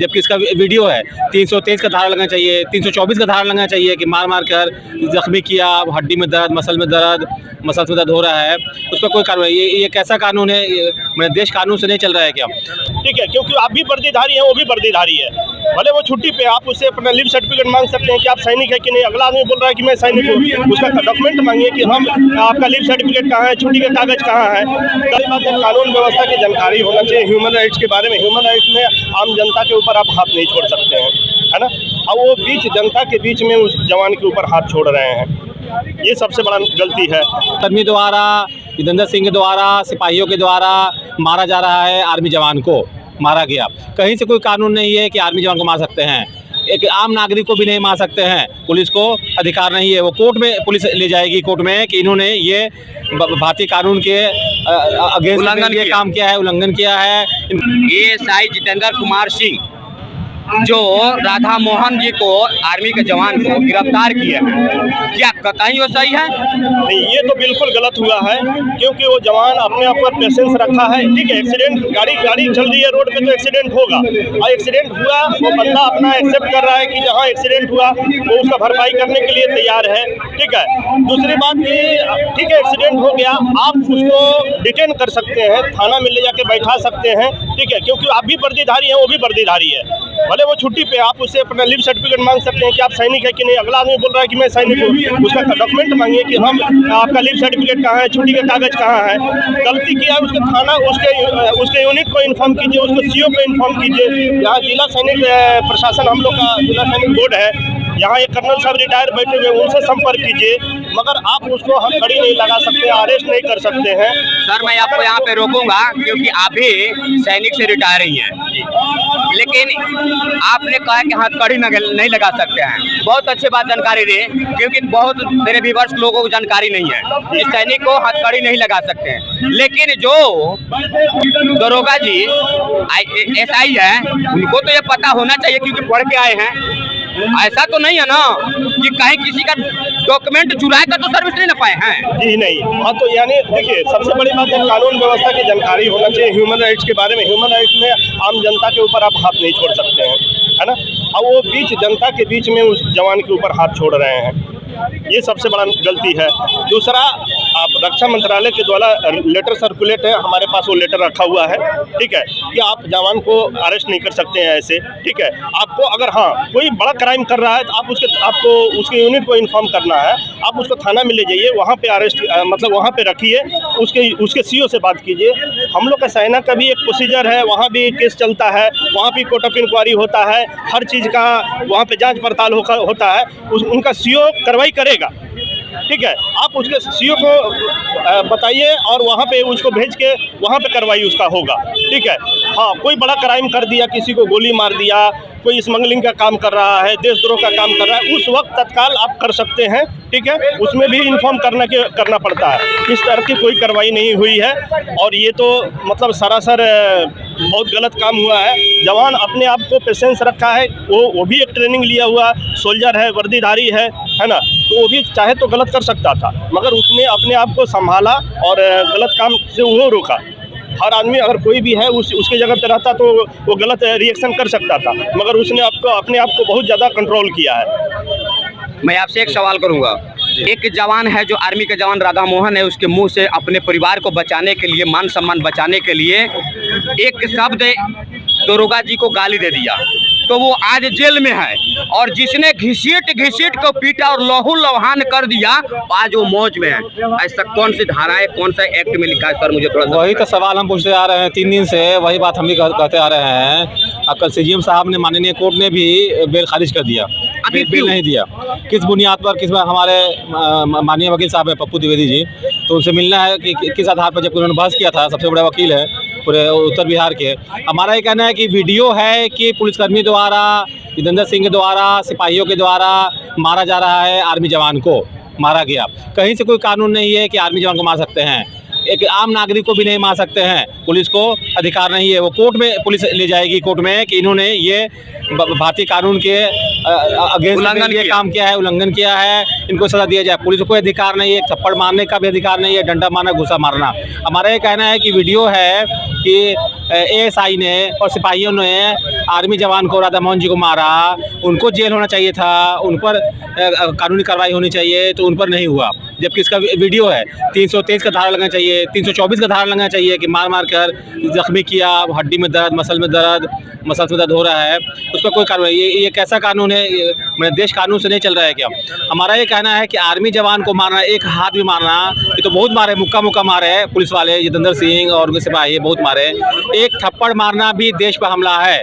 जबकि इसका वीडियो है। 323 का धारा लगना चाहिए, 324 का धारा लगना चाहिए कि मार मार कर जख्मी किया, हड्डी में दर्द, मसल में दर्द हो रहा है, उस पर कोई कार्रवाई। ये कैसा कानून है? मेरा देश कानून से नहीं चल रहा है क्या? ठीक है, क्योंकि आप भी वर्दीधारी हैं, वो भी वर्दीधारी है, भले वो छुट्टी पे, आप उससे अपना लीव सर्टिफिकेट मांग सकते हैं कि आप सैनिक है कि नहीं। अगला आदमी बोल रहा है कि मैं सैनिक हूँ, उसका डॉक्यूमेंट मांगिए कि हम आपका लीव सर्टिफिकेट कहाँ है, छुट्टी का कागज कहाँ है। कई बात है, कानून व्यवस्था की जानकारी होना चाहिए, ह्यूमन राइट्स के बारे में। ह्यूमन राइट्स में आम जनता के ऊपर आप हाथ नहीं छोड़ सकते हैं, है ना। और वो जनता के बीच में उस जवान के ऊपर हाथ छोड़ रहे हैं, ये सबसे बड़ा गलती है। कर्मी द्वारा, जितेंद्र सिंह के द्वारा, सिपाहियों के द्वारा मारा जा रहा है, आर्मी जवान को मारा गया। कहीं से कोई कानून नहीं है कि आर्मी जवान को मार सकते हैं, एक आम नागरिक को भी नहीं मार सकते हैं। पुलिस को अधिकार नहीं है, वो कोर्ट में पुलिस ले जाएगी कोर्ट में कि इन्होंने ये भारतीय कानून के अगेंस्ट काम किया है, उल्लंघन किया है। एएसआई जितेंद्र कुमार सिंह जो राधा मोहन जी को, आर्मी के जवान को गिरफ्तार किए हैं, क्या कहीं वो सही है? नहीं, ये तो बिल्कुल गलत हुआ है, क्योंकि वो जवान अपने आप पर पेशेंस रखा है। ठीक है, एक्सीडेंट, गाड़ी चल रही है रोड पे तो एक्सीडेंट होगा, और एक्सीडेंट हुआ, वो बंदा अपना एक्सेप्ट कर रहा है कि जहाँ एक्सीडेंट हुआ वो उसका भरपाई करने के लिए तैयार है। ठीक है, दूसरी बात कि ठीक है, एक्सीडेंट हो गया, आप उसको डिटेन कर सकते हैं, थाना में ले जाके बैठा सकते हैं। ठीक है, क्योंकि आप भी वर्दीधारी हैं, वो भी वर्दीधारी है, भले वो छुट्टी पे, आप उससे अपना लीव सर्टिफिकेट मांग सकते हैं कि आप सैनिक है कि नहीं। अगला आदमी बोल रहा है कि मैं सैनिक हूँ, उसका डॉक्यूमेंट मांगिए कि हम आपका लीव सर्टिफिकेट कहाँ है, छुट्टी का कागज कहाँ है। गलती किया है, उसके थाना, उसके यूनिट को इन्फॉर्म कीजिए, उसको सीओ को इन्फॉर्म कीजिए। यहाँ जिला सैनिक प्रशासन, हम लोग का जिला सैनिक बोर्ड है, यहाँ एक कर्नल साहब रिटायर बैठे हुए, उनसे संपर्क कीजिए, मगर आप उसको हथकड़ी नहीं लगा सकते, अरेस्ट नहीं कर सकते हैं। सर, मैं आपको यहाँ पे रोकूंगा क्योंकि आप भी सैनिक से रिटायर ही हैं, लेकिन आपने कहा कि हथकड़ी नहीं लगा सकते हैं। बहुत अच्छी बात जानकारी दी, क्योंकि बहुत मेरे व्यूअर्स लोगों को जानकारी नहीं है कि सैनिक को हथकड़ी नहीं लगा सकते हैं। लेकिन जो दरोगा जी एसआई है, उनको तो ये पता होना चाहिए, क्योंकि पढ़ के आए हैं। ऐसा तो नहीं है ना कि कहीं किसी का डॉक्यूमेंट चुरा कर तो सर्विस नहीं ना पाए हैं? जी नहीं। हाँ, तो यानी देखिए, सबसे बड़ी बात है, कानून व्यवस्था की जानकारी होना चाहिए, ह्यूमन राइट्स के बारे में। ह्यूमन राइट्स में आम जनता के ऊपर आप हाथ नहीं छोड़ सकते हैं, है ना। और वो जनता के बीच में उस जवान के ऊपर हाथ छोड़ रहे हैं, ये सबसे बड़ा गलती है। दूसरा, आप रक्षा मंत्रालय के द्वारा लेटर सर्कुलेट है, हमारे पास वो लेटर रखा हुआ है। ठीक है, कि आप जवान को अरेस्ट नहीं कर सकते हैं ऐसे। ठीक है, आपको अगर कोई बड़ा क्राइम कर रहा है तो आपको उसके यूनिट को इन्फॉर्म करना है, आप उसको थाना में ले जाइए, वहाँ पे अरेस्ट मतलब वहाँ पे रखिए, उसके सीओ से बात कीजिए। हम लोग का सेना का भी एक प्रोसीजर है, वहाँ भी केस चलता है, वहाँ भी कोर्ट ऑफ इंक्वायरी होता है, हर चीज़ का वहाँ पे जांच पड़ताल होता है, उनका सीओ कार्रवाई करेगा। ठीक है, आप उसके सीओ को बताइए और वहाँ पे उसको भेज के वहाँ पे कार्रवाई उसका होगा। ठीक है, हाँ, कोई बड़ा क्राइम कर दिया, किसी को गोली मार दिया, कोई स्मगलिंग का काम कर रहा है, देशद्रोह का काम कर रहा है, उस वक्त तत्काल आप कर सकते हैं। ठीक है, उसमें भी इन्फॉर्म करना पड़ता है। इस तरह की कोई कार्रवाई नहीं हुई है, और ये तो मतलब सरासर बहुत गलत काम हुआ है। जवान अपने आप को पेशेंस रखा है, वो भी एक ट्रेनिंग लिया हुआ सोल्जर है, वर्दीधारी है ना, तो वो भी चाहे तो गलत कर सकता था, मगर उसने अपने आप को संभाला और गलत काम से वो रोका। हर आदमी, अगर कोई भी है उसके जगह पे रहता तो वो गलत रिएक्शन कर सकता था, मगर उसने अपने आप को बहुत ज़्यादा कंट्रोल किया है। मैं आपसे एक सवाल करूंगा। एक जवान है, जो आर्मी के जवान राधा मोहन है, उसके मुंह से अपने परिवार को बचाने के लिए, मान सम्मान बचाने के लिए एक शब्द दरोगा जी को गाली दे दिया, तो वो आज जेल में है। और जिसने घसीट को पीटा और लहू लुहान कर दिया, आज वो मौज में है। ऐसा कौन सी धारा है, कौन सा एक्ट में लिखा है सर? मुझे थोड़ा वही तो सवाल हम पूछते आ रहे हैं 3 दिन से, वही बात हम भी कहते आ रहे हैं। अब कल सीजीएम साहब ने, माननीय कोर्ट ने भी बेल खारिज कर दिया, बेल नहीं दिया। किस बुनियाद पर? हमारे माननीय वकील साहब है पप्पू द्विवेदी जी, तो उनसे मिलना है कि किस आधार पर, जब उन्होंने बहस किया था, सबसे बड़ा वकील है पूरे उत्तर बिहार के। हमारा ये कहना है कि वीडियो है कि पुलिसकर्मी द्वारा, जितेंद्र सिंह के द्वारा, सिपाहियों के द्वारा मारा जा रहा है, आर्मी जवान को मारा गया। कहीं से कोई कानून नहीं है कि आर्मी जवान को मार सकते हैं, एक आम नागरिक को भी नहीं मार सकते हैं। पुलिस को अधिकार नहीं है, वो कोर्ट में पुलिस ले जाएगी कोर्ट में कि इन्होंने ये भारतीय कानून के अगेंस्ट काम किया है, उल्लंघन किया है, इनको सजा दिया जाए। पुलिस को कोई अधिकार नहीं है, थप्पड़ मारने का भी अधिकार नहीं है, डंडा मारना, गुस्सा मारना। हमारा ये कहना है कि वीडियो है कि एएसआई ने और सिपाहियों ने आर्मी जवान को, राधा मोहन जी को मारा, उनको जेल होना चाहिए था, उन पर कानूनी कार्रवाई होनी चाहिए, तो उन पर नहीं हुआ। जबकि इसका वीडियो है, 323 का धारा लगना चाहिए, 324 का धारा लगना चाहिए कि मार मार कर जख्मी किया, हड्डी में दर्द, मसल में दर्द हो रहा है, उस पर कोई कार्रवाई। ये कैसा कानून है? मेरा देश कानून से नहीं चल रहा है क्या? हमारा ये कहना है कि आर्मी जवान को मारना, एक हाथ भी मारना, ये तो बहुत मारे, मुक्का मारे हैं पुलिस वाले, जितेंद्र सिंह और उनके सिपाही बहुत मारे। एक थप्पड़ मारना भी देश पर हमला है।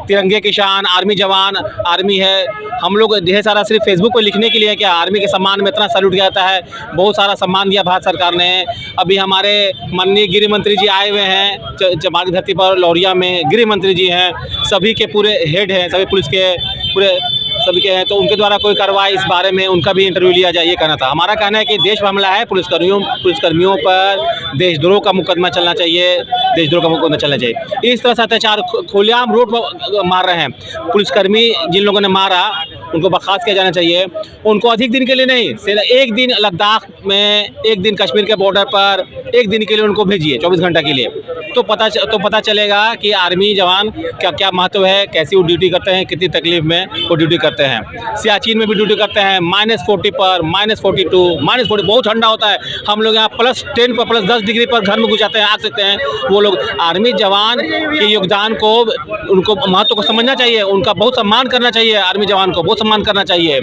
तिरंगे की शान, आर्मी जवान, आर्मी है। हम लोग ढेर सारा सिर्फ फेसबुक पर लिखने के लिए क्या, आर्मी के सम्मान में इतना सैल्यूट किया जाता है, बहुत सारा सम्मान दिया भारत सरकार ने। अभी हमारे माननीय गृह मंत्री जी आए हुए हैं चमार धरती पर, लौरिया में गृह मंत्री जी हैं, सभी के पूरे हेड हैं, सभी पुलिस के पूरे सभी के हैं, तो उनके द्वारा कोई कार्रवाई इस बारे में, उनका भी इंटरव्यू लिया जाए, ये कहना था। हमारा कहना है कि देश पर हमला है, पुलिसकर्मियों पर देशद्रोह का मुकदमा चलना चाहिए, देशद्रोह का मुकदमा चलना चाहिए। इस तरह से अत्याचार खुलेआम रोड पर मार रहे हैं। पुलिसकर्मी जिन लोगों ने मारा उनको बर्खास्त किया जाना चाहिए, उनको अधिक दिन के लिए नहीं, सिर्फ एक दिन लद्दाख में, एक दिन कश्मीर के बॉर्डर पर, एक दिन के लिए उनको भेजिए, 24 घंटा के लिए, तो पता चलेगा कि आर्मी जवान क्या महत्व है, कैसी वो ड्यूटी करते हैं, कितनी तकलीफ में वो ड्यूटी करते हैं। सियाचिन में भी ड्यूटी करते हैं, -40 पर, -42, -40, बहुत ठंडा होता है। हम लोग यहाँ +10 पर, +10 डिग्री पर घर में घुस जाते हैं, आ सकते हैं। वो लोग आर्मी जवान के योगदान को, उनको महत्व को समझना चाहिए, उनका बहुत सम्मान करना चाहिए, आर्मी जवान को बहुत सम्मान करना चाहिए।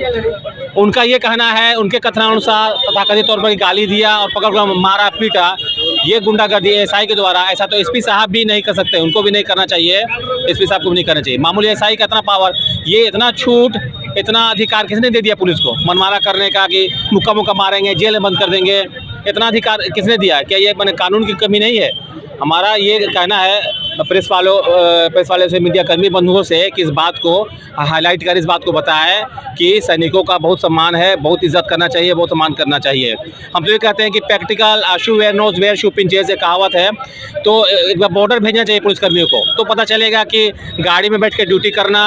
उनका ये कहना है, उनके कथनानुसार तथाकथित तौर पर गाली दिया और पकड़ मारा पीटा, ये गुंडागर्दी एसआई के द्वारा, ऐसा तो एसपी साहब भी नहीं कर सकते, उनको भी नहीं करना चाहिए, एसपी साहब को भी नहीं करना चाहिए। मामूली एसआई का इतना पावर, ये इतना छूट, इतना अधिकार किसने दे दिया पुलिस को मनमारा करने का, कि मुक्का मारेंगे, जेल में बंद कर देंगे, इतना अधिकार किसने दिया? क्या ये मैंने कानून की कमी नहीं है? हमारा ये कहना है प्रेस वाले से, मीडिया कर्मी बंधुओं से, कि इस बात को हाईलाइट कर, इस बात को बताएं कि सैनिकों का बहुत सम्मान है, बहुत इज्जत करना चाहिए, बहुत सम्मान करना चाहिए। हम तो ये कहते हैं कि practical shoe wear knows where shoe pinches, एक कहावत है, तो एक बार बॉर्डर भेजना चाहिए पुलिसकर्मियों को, तो पता चलेगा कि गाड़ी में बैठ के ड्यूटी करना,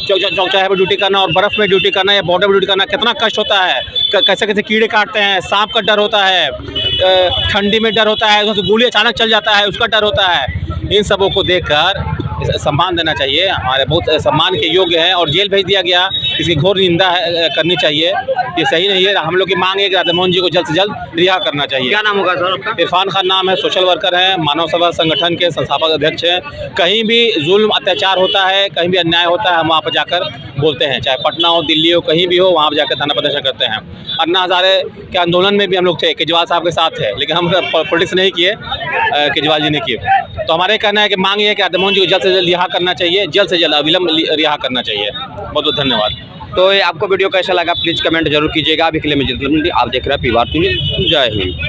चौचाहे पर ड्यूटी करना और बर्फ़ में ड्यूटी करना या बॉर्डर पर ड्यूटी करना कितना कष्ट होता है, कैसे कीड़े काटते हैं, सांप का डर होता है, ठंडी में डर होता है, उसमें गोली अचानक चल जाता है, उसका डर होता है। इन सबों को देखकर सम्मान देना चाहिए, हमारे बहुत सम्मान के योग्य हैं, और जेल भेज दिया गया, इसकी घोर निंदा करनी चाहिए, ये सही नहीं है। हम लोग की मांग है कि राधा मोहन जी को जल्द से जल्द रिहा करना चाहिए। क्या नाम होगा सर आपका? इरफान खान नाम है, सोशल वर्कर हैं, मानव सेवा संगठन के संस्थापक अध्यक्ष हैं। कहीं भी जुल्म अत्याचार होता है, कहीं भी अन्याय होता है, हम वहाँ पर जाकर बोलते हैं, चाहे पटना हो, दिल्ली हो, कहीं भी हो, वहाँ पर जाकर धरना प्रदर्शन करते हैं। अन्ना हज़ारे के आंदोलन में भी हम लोग थे, केजरीवाल साहब के साथ थे, लेकिन हम पॉलिटिक्स नहीं किए, केजरीवाल जी ने किए। तो हमारे कहना है कि मांग ये है कि राधा मोहन जी को जल्द से जल्द रिहा करना चाहिए, जल्द से जल्द अविलंब रिहा करना चाहिए। बहुत बहुत धन्यवाद। तो ये आपको वीडियो कैसा लगा प्लीज़ कमेंट जरूर कीजिएगा। अभी के लिए मैं जितना आप देख रहे हैं पी भारती न्यूज़। जय हिंद।